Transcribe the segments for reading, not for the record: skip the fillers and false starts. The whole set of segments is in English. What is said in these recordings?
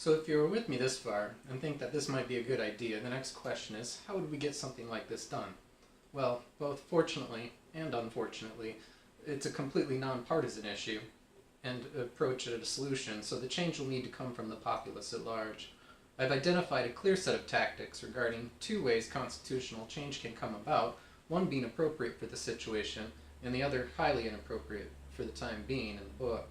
So if you're with me this far and think that this might be a good idea, the next question is, how would we get something like this done? Well, both fortunately and unfortunately, it's a completely nonpartisan issue and approach at a solution, so the change will need to come from the populace at large. I've identified a clear set of tactics regarding two ways constitutional change can come about, one being appropriate for the situation and the other highly inappropriate for the time being in the book.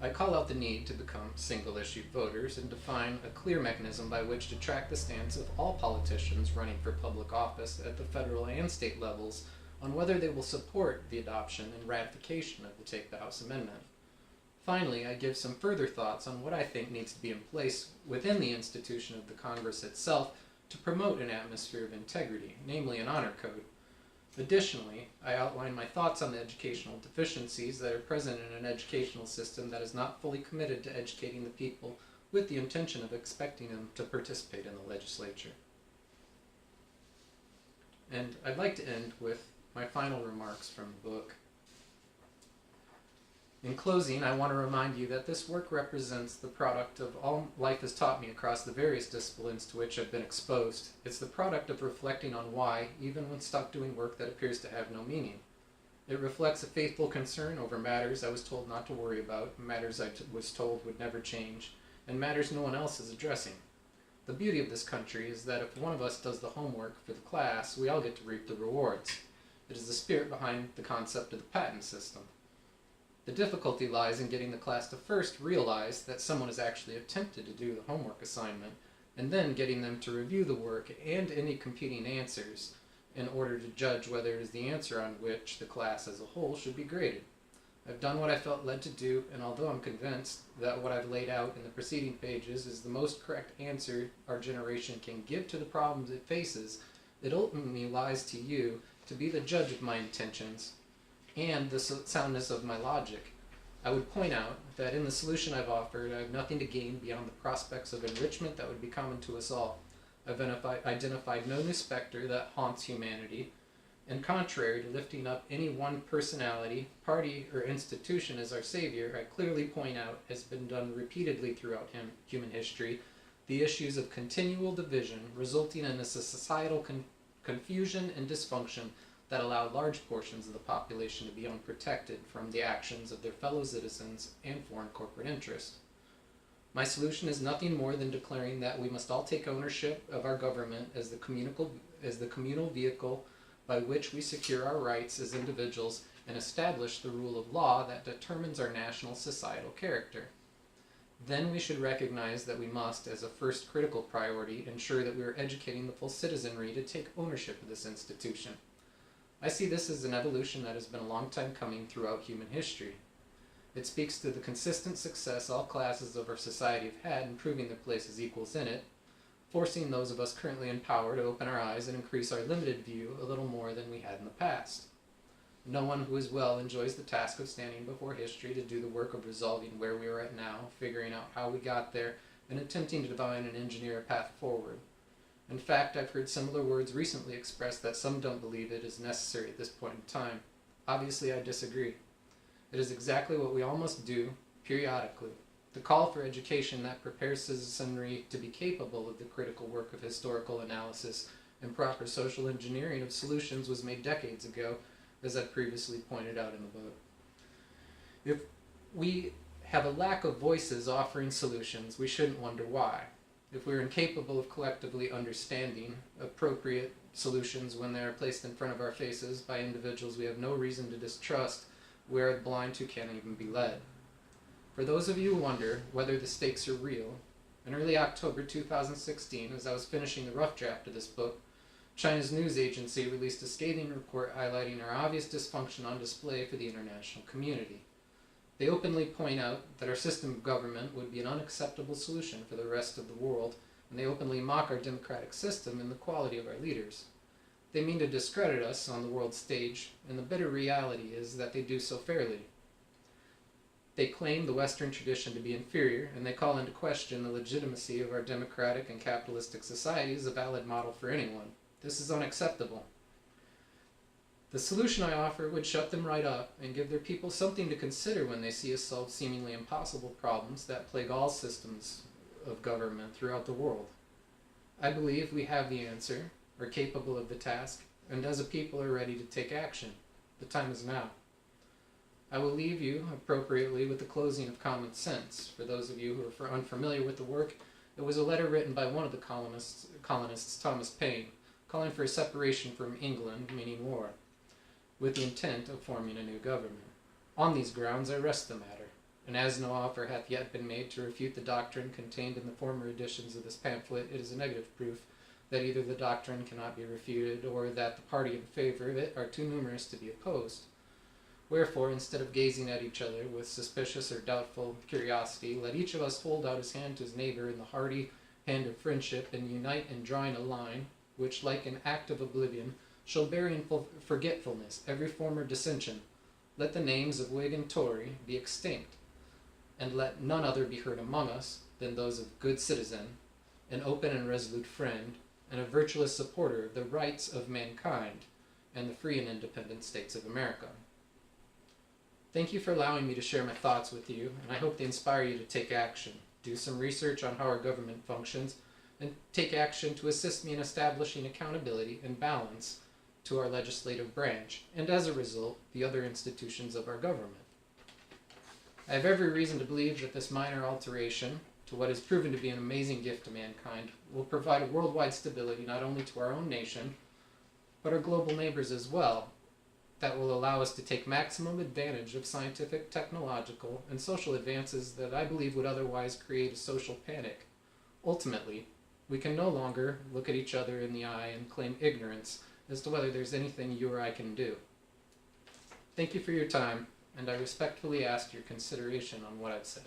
I call out the need to become single-issue voters and define a clear mechanism by which to track the stance of all politicians running for public office at the federal and state levels on whether they will support the adoption and ratification of the Take the House Amendment. Finally, I give some further thoughts on what I think needs to be in place within the institution of the Congress itself to promote an atmosphere of integrity, namely an honor code. Additionally, I outline my thoughts on the educational deficiencies that are present in an educational system that is not fully committed to educating the people with the intention of expecting them to participate in the legislature. And I'd like to end with my final remarks from the book. In closing, I want to remind you that this work represents the product of all life has taught me across the various disciplines to which I've been exposed. It's the product of reflecting on why, even when stuck doing work that appears to have no meaning. It reflects a faithful concern over matters I was told not to worry about, matters I was told would never change, and matters no one else is addressing. The beauty of this country is that if one of us does the homework for the class, we all get to reap the rewards. It is the spirit behind the concept of the patent system. The difficulty lies in getting the class to first realize that someone has actually attempted to do the homework assignment, and then getting them to review the work and any competing answers in order to judge whether it is the answer on which the class as a whole should be graded. I've done what I felt led to do, and although I'm convinced that what I've laid out in the preceding pages is the most correct answer our generation can give to the problems it faces, it ultimately lies to you to be the judge of my intentions and the soundness of my logic. I would point out that in the solution I've offered, I have nothing to gain beyond the prospects of enrichment that would be common to us all. I've identified no new specter that haunts humanity, and contrary to lifting up any one personality, party, or institution as our savior, I clearly point out, has been done repeatedly throughout human history, the issues of continual division resulting in a societal confusion and dysfunction that allow large portions of the population to be unprotected from the actions of their fellow citizens and foreign corporate interests. My solution is nothing more than declaring that we must all take ownership of our government as the communal vehicle by which we secure our rights as individuals and establish the rule of law that determines our national societal character. Then we should recognize that we must, as a first critical priority, ensure that we are educating the full citizenry to take ownership of this institution. I see this as an evolution that has been a long time coming throughout human history. It speaks to the consistent success all classes of our society have had in proving their place as equals in it, forcing those of us currently in power to open our eyes and increase our limited view a little more than we had in the past. No one who is well enjoys the task of standing before history to do the work of resolving where we are at now, figuring out how we got there, and attempting to define and engineer a path forward. In fact, I've heard similar words recently expressed that some don't believe it is necessary at this point in time. Obviously, I disagree. It is exactly what we all must do, periodically. The call for education that prepares citizenry to be capable of the critical work of historical analysis and proper social engineering of solutions was made decades ago, as I previously pointed out in the book. If we have a lack of voices offering solutions, we shouldn't wonder why. If we're incapable of collectively understanding appropriate solutions when they are placed in front of our faces by individuals we have no reason to distrust, we are blind who can't even be led. For those of you who wonder whether the stakes are real, in early October 2016, as I was finishing the rough draft of this book, China's news agency released a scathing report highlighting our obvious dysfunction on display for the international community. They openly point out that our system of government would be an unacceptable solution for the rest of the world, and they openly mock our democratic system and the quality of our leaders. They mean to discredit us on the world stage, and the bitter reality is that they do so fairly. They claim the Western tradition to be inferior, and they call into question the legitimacy of our democratic and capitalistic society as a valid model for anyone. This is unacceptable. The solution I offer would shut them right up and give their people something to consider when they see us solve seemingly impossible problems that plague all systems of government throughout the world. I believe we have the answer, are capable of the task, and as a people are ready to take action. The time is now. I will leave you appropriately with the closing of Common Sense. For those of you who are unfamiliar with the work, it was a letter written by one of the colonists, Thomas Paine, calling for a separation from England, meaning war, with the intent of forming a new government. On these grounds I rest the matter, and as no offer hath yet been made to refute the doctrine contained in the former editions of this pamphlet, it is a negative proof that either the doctrine cannot be refuted, or that the party in favor of it are too numerous to be opposed. Wherefore, instead of gazing at each other with suspicious or doubtful curiosity, let each of us hold out his hand to his neighbor in the hearty hand of friendship, and unite in drawing a line, which, like an act of oblivion, shall bury in forgetfulness every former dissension. Let the names of Whig and Tory be extinct, and let none other be heard among us than those of good citizen, an open and resolute friend, and a virtuous supporter of the rights of mankind and the free and independent states of America. Thank you for allowing me to share my thoughts with you, and I hope they inspire you to take action. Do some research on how our government functions, and take action to assist me in establishing accountability and balance to our legislative branch, and as a result, the other institutions of our government. I have every reason to believe that this minor alteration to what is proven to be an amazing gift to mankind will provide a worldwide stability not only to our own nation, but our global neighbors as well, that will allow us to take maximum advantage of scientific, technological, and social advances that I believe would otherwise create a social panic. Ultimately, we can no longer look at each other in the eye and claim ignorance as to whether there's anything you or I can do. Thank you for your time, and I respectfully ask your consideration on what I've said.